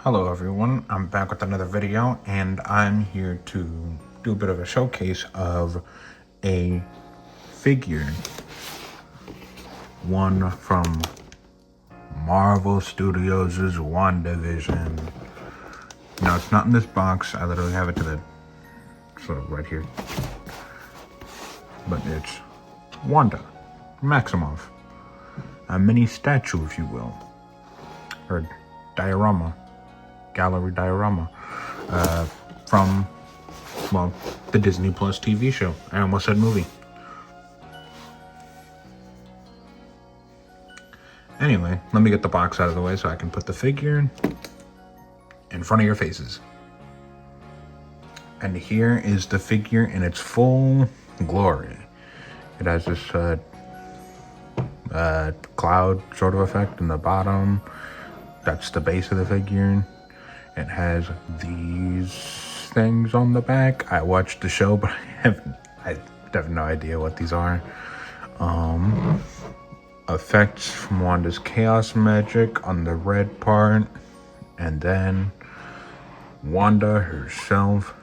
Hello everyone, I'm back with another video and I'm here to do a bit of a showcase of a figure. One from Marvel Studios' WandaVision. Now it's not in this box, I literally have it to the sort of right here. But it's Wanda Maximoff. A mini statue, if you will. Or diorama. Gallery diorama. From, well, the Disney Plus TV show. I almost said movie. Anyway, let me get the box out of the way so I can put the figure in front of your faces. And here is the figure in its full glory. It has this cloud sort of effect in the bottom. That's the base of the figure. It has these things on the back. I watched the show, but I have no idea what these are. Effects from Wanda's chaos magic on the red part. And then Wanda herself.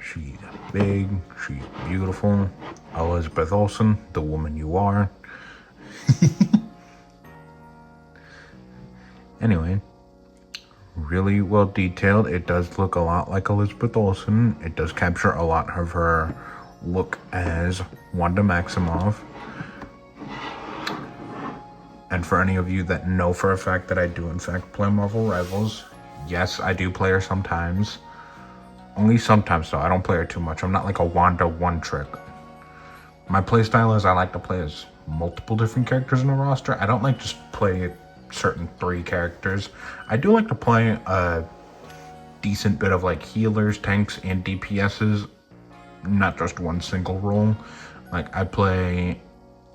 She's big, she's beautiful. Elizabeth Olsen, the woman you are. Anyway, really well detailed. It does look a lot like Elizabeth Olsen. It does capture a lot of her look as Wanda Maximoff. And for any of you that know for a fact that I do in fact play Marvel Rivals, yes, I do play her sometimes. Only sometimes though, I don't play her too much. I'm not like a Wanda one-trick. My playstyle is I like to play as multiple different characters in a roster. I don't like just play certain 3 characters. I do like to play a decent bit of like healers, tanks, and DPSs, not just one single role. Like I play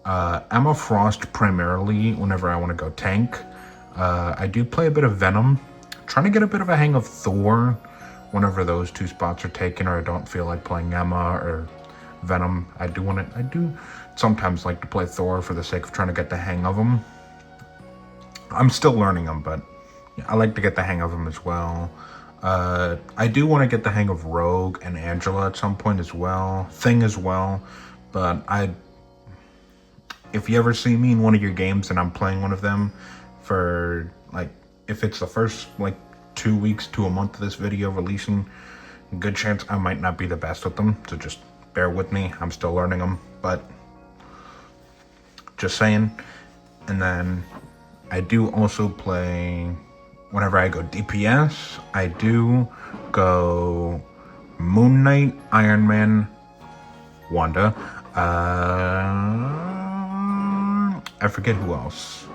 Emma Frost primarily whenever I want to go tank. I do play a bit of Venom, trying to get a bit of a hang of Thor whenever those 2 spots are taken, or I don't feel like playing Emma or Venom. I do sometimes like to play Thor for the sake of trying to get the hang of them. I'm still learning them, but yeah, I like to get the hang of them as well. I do want to get the hang of Rogue and Angela at some point as well. Thing as well. But if you ever see me in one of your games and I'm playing one of them for, like, if it's the first, like, 2 weeks to a month of this video releasing, good chance I might not be the best with them. So just bear with me. I'm still learning them. But just saying. And then I do also play, whenever I go DPS, I do go Moon Knight, Iron Man, Wanda. I forget who else.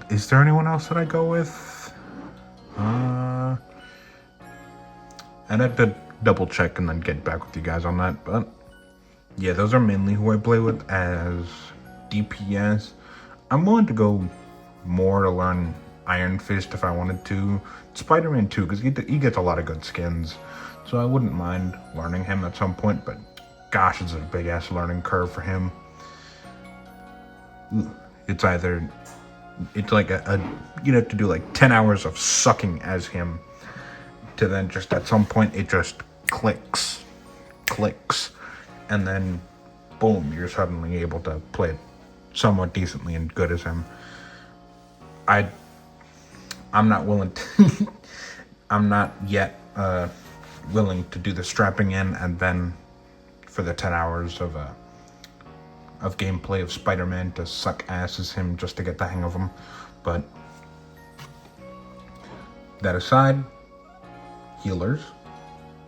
Is there anyone else that I go with? I'd have to double check and then get back with you guys on that. But yeah, those are mainly who I play with as DPS. I'm willing to go more to learn Iron Fist if I wanted to. Spider-Man too, because he gets a lot of good skins. So I wouldn't mind learning him at some point, but gosh, it's a big-ass learning curve for him. It's like you have to do like 10 hours of sucking as him to then just at some point it just clicks, and then boom, you're suddenly able to play it somewhat decently and good as him. I'm not willing to I'm not yet willing to do the strapping in and then for the 10 hours of gameplay of Spider-Man to suck ass as him just to get the hang of him. But that aside, healers.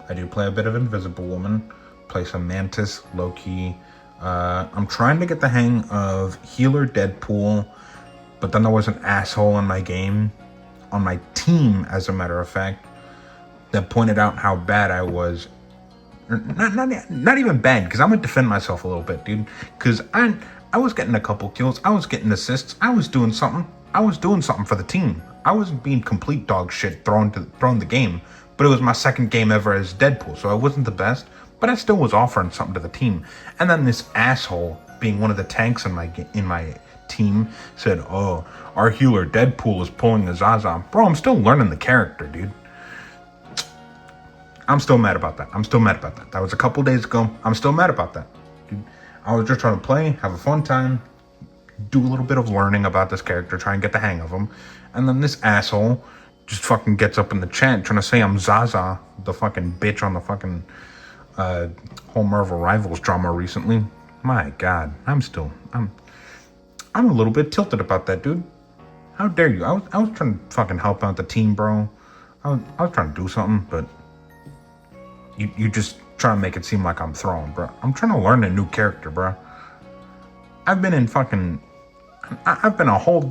I do play a bit of Invisible Woman, play some Mantis, Loki. I'm trying to get the hang of Healer Deadpool, but then there was an asshole in my game, on my team as a matter of fact, that pointed out how bad I was. Not even bad, because I'm gonna defend myself a little bit, dude. Because I was getting a couple kills, I was getting assists, I was doing something for the team. I wasn't being complete dog shit throwing the game, but it was my second game ever as Deadpool, so I wasn't the best, but I still was offering something to the team. And then this asshole being one of the tanks in my team said, "Oh, our healer Deadpool is pulling a Zaza." Bro, I'm still learning the character, dude. I'm still mad about that. That was a couple days ago. I'm still mad about that. Dude, I was just trying to play, have a fun time, do a little bit of learning about this character, try and get the hang of him. And then this asshole just fucking gets up in the chat trying to say I'm Zaza, the fucking bitch on the fucking whole Marvel Rivals drama recently. My God, I'm a little bit tilted about that, dude. How dare you? I was trying to fucking help out the team, bro. I was trying to do something, but you just try to make it seem like I'm throwing, bro. I'm trying to learn a new character, bro. I was in a whole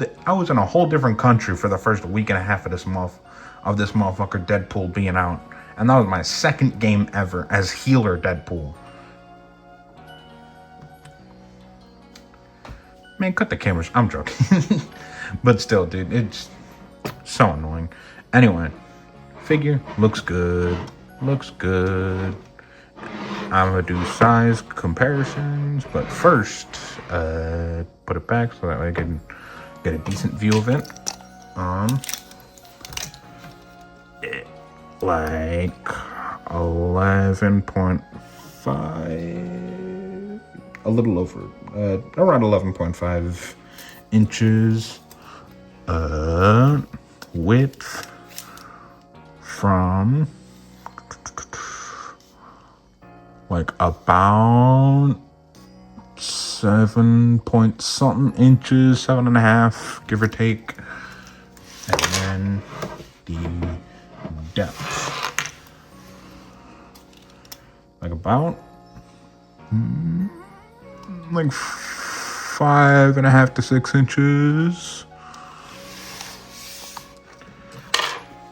different country for the first week and a half of this motherfucker Deadpool being out. And that was my second game ever as healer Deadpool. Man, cut the cameras. I'm joking. But still, dude, it's so annoying. Anyway, figure looks good. I'm gonna do size comparisons, but first, put it back so that way I can get a decent view of it. Like 11.5, a little over, around 11.5 inches, width from like about 7 point something inches, 7.5, give or take. And then the depth, like about like 5.5 to 6 inches.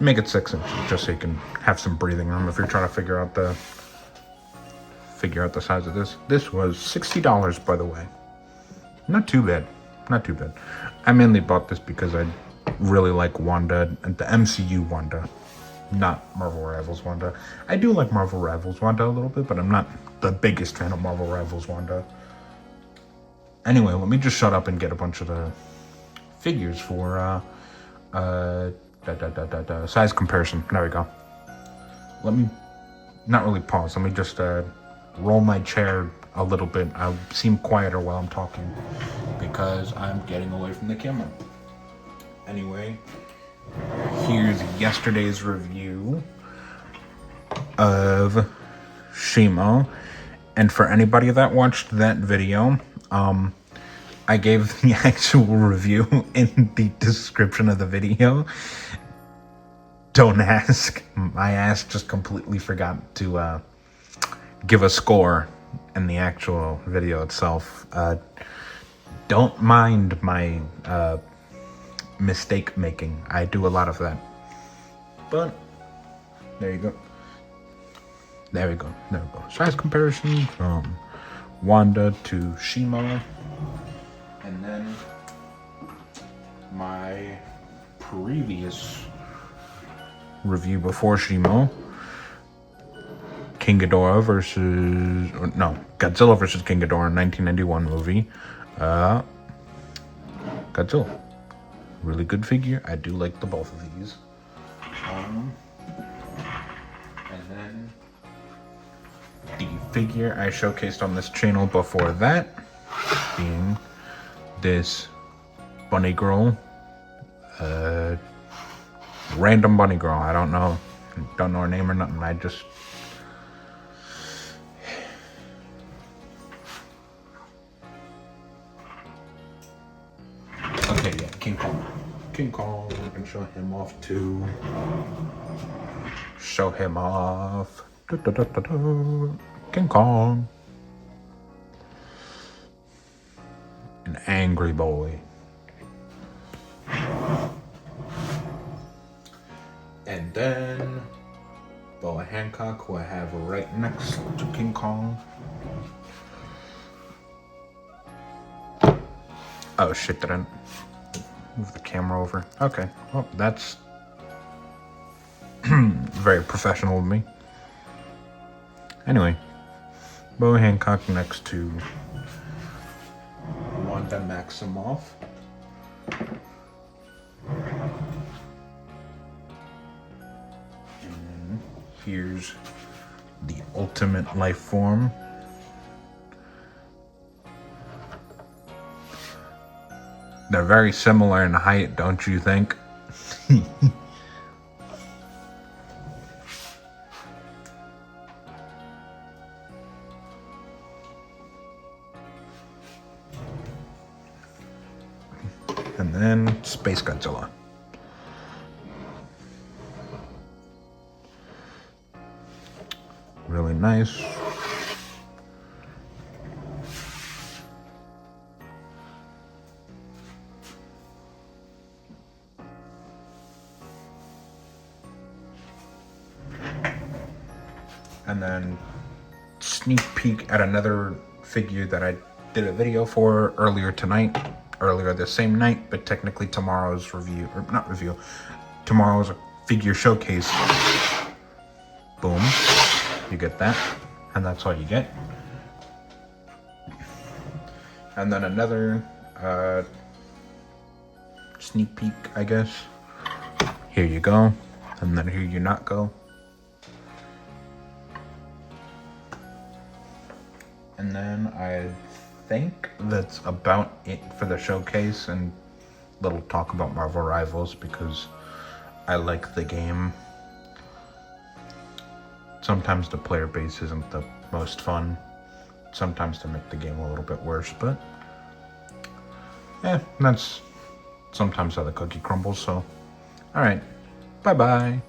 Make it 6 inches just so you can have some breathing room if you're trying to figure out the size of this. This was $60, by the way. Not too bad. I mainly bought this because I really like Wanda, and the MCU Wanda, not Marvel Rivals Wanda. I do like Marvel Rivals Wanda a little bit, but I'm not the biggest fan of Marvel Rivals Wanda. Anyway, let me just shut up and get a bunch of the figures for size comparison. There we go. Let me not really pause. Let me just roll my chair a little bit. I'll seem quieter while I'm talking because I'm getting away from the camera. Anyway, here's yesterday's review of Shimo. And for anybody that watched that video, I gave the actual review in the description of the video. Don't ask. My ass just completely forgot to give a score in the actual video itself. Don't mind my mistake making. I do a lot of that. But there you go. There we go. Size comparison from Wanda to Shimo. And then my previous review before Shimo, Godzilla versus King Ghidorah, 1991 movie. Godzilla, really good figure. I do like the both of these. And then the figure I showcased on this channel before that, being this bunny girl, random bunny girl. I don't know her name or nothing. Okay, yeah, King Kong, we can show him off too. King Kong, an angry boy. And then Boa Hancock, who I have right next to King Kong. Oh shit, did I move the camera over? Okay, well, that's very professional of me. Anyway, Boa Hancock next to one Wanda Maximoff. And here's the ultimate life form. They're very similar in height, don't you think? And then Space Godzilla. Really nice. And then sneak peek at another figure that I did a video for earlier this same night, but technically tomorrow's review, or not review, tomorrow's figure showcase. Boom, you get that, and that's all you get. And then another sneak peek, I guess. Here you go, and then here you not go. And then I think that's about it for the showcase and little talk about Marvel Rivals, because I like the game. Sometimes the player base isn't the most fun. Sometimes they make the game a little bit worse, but that's sometimes how the cookie crumbles. So, alright, bye-bye.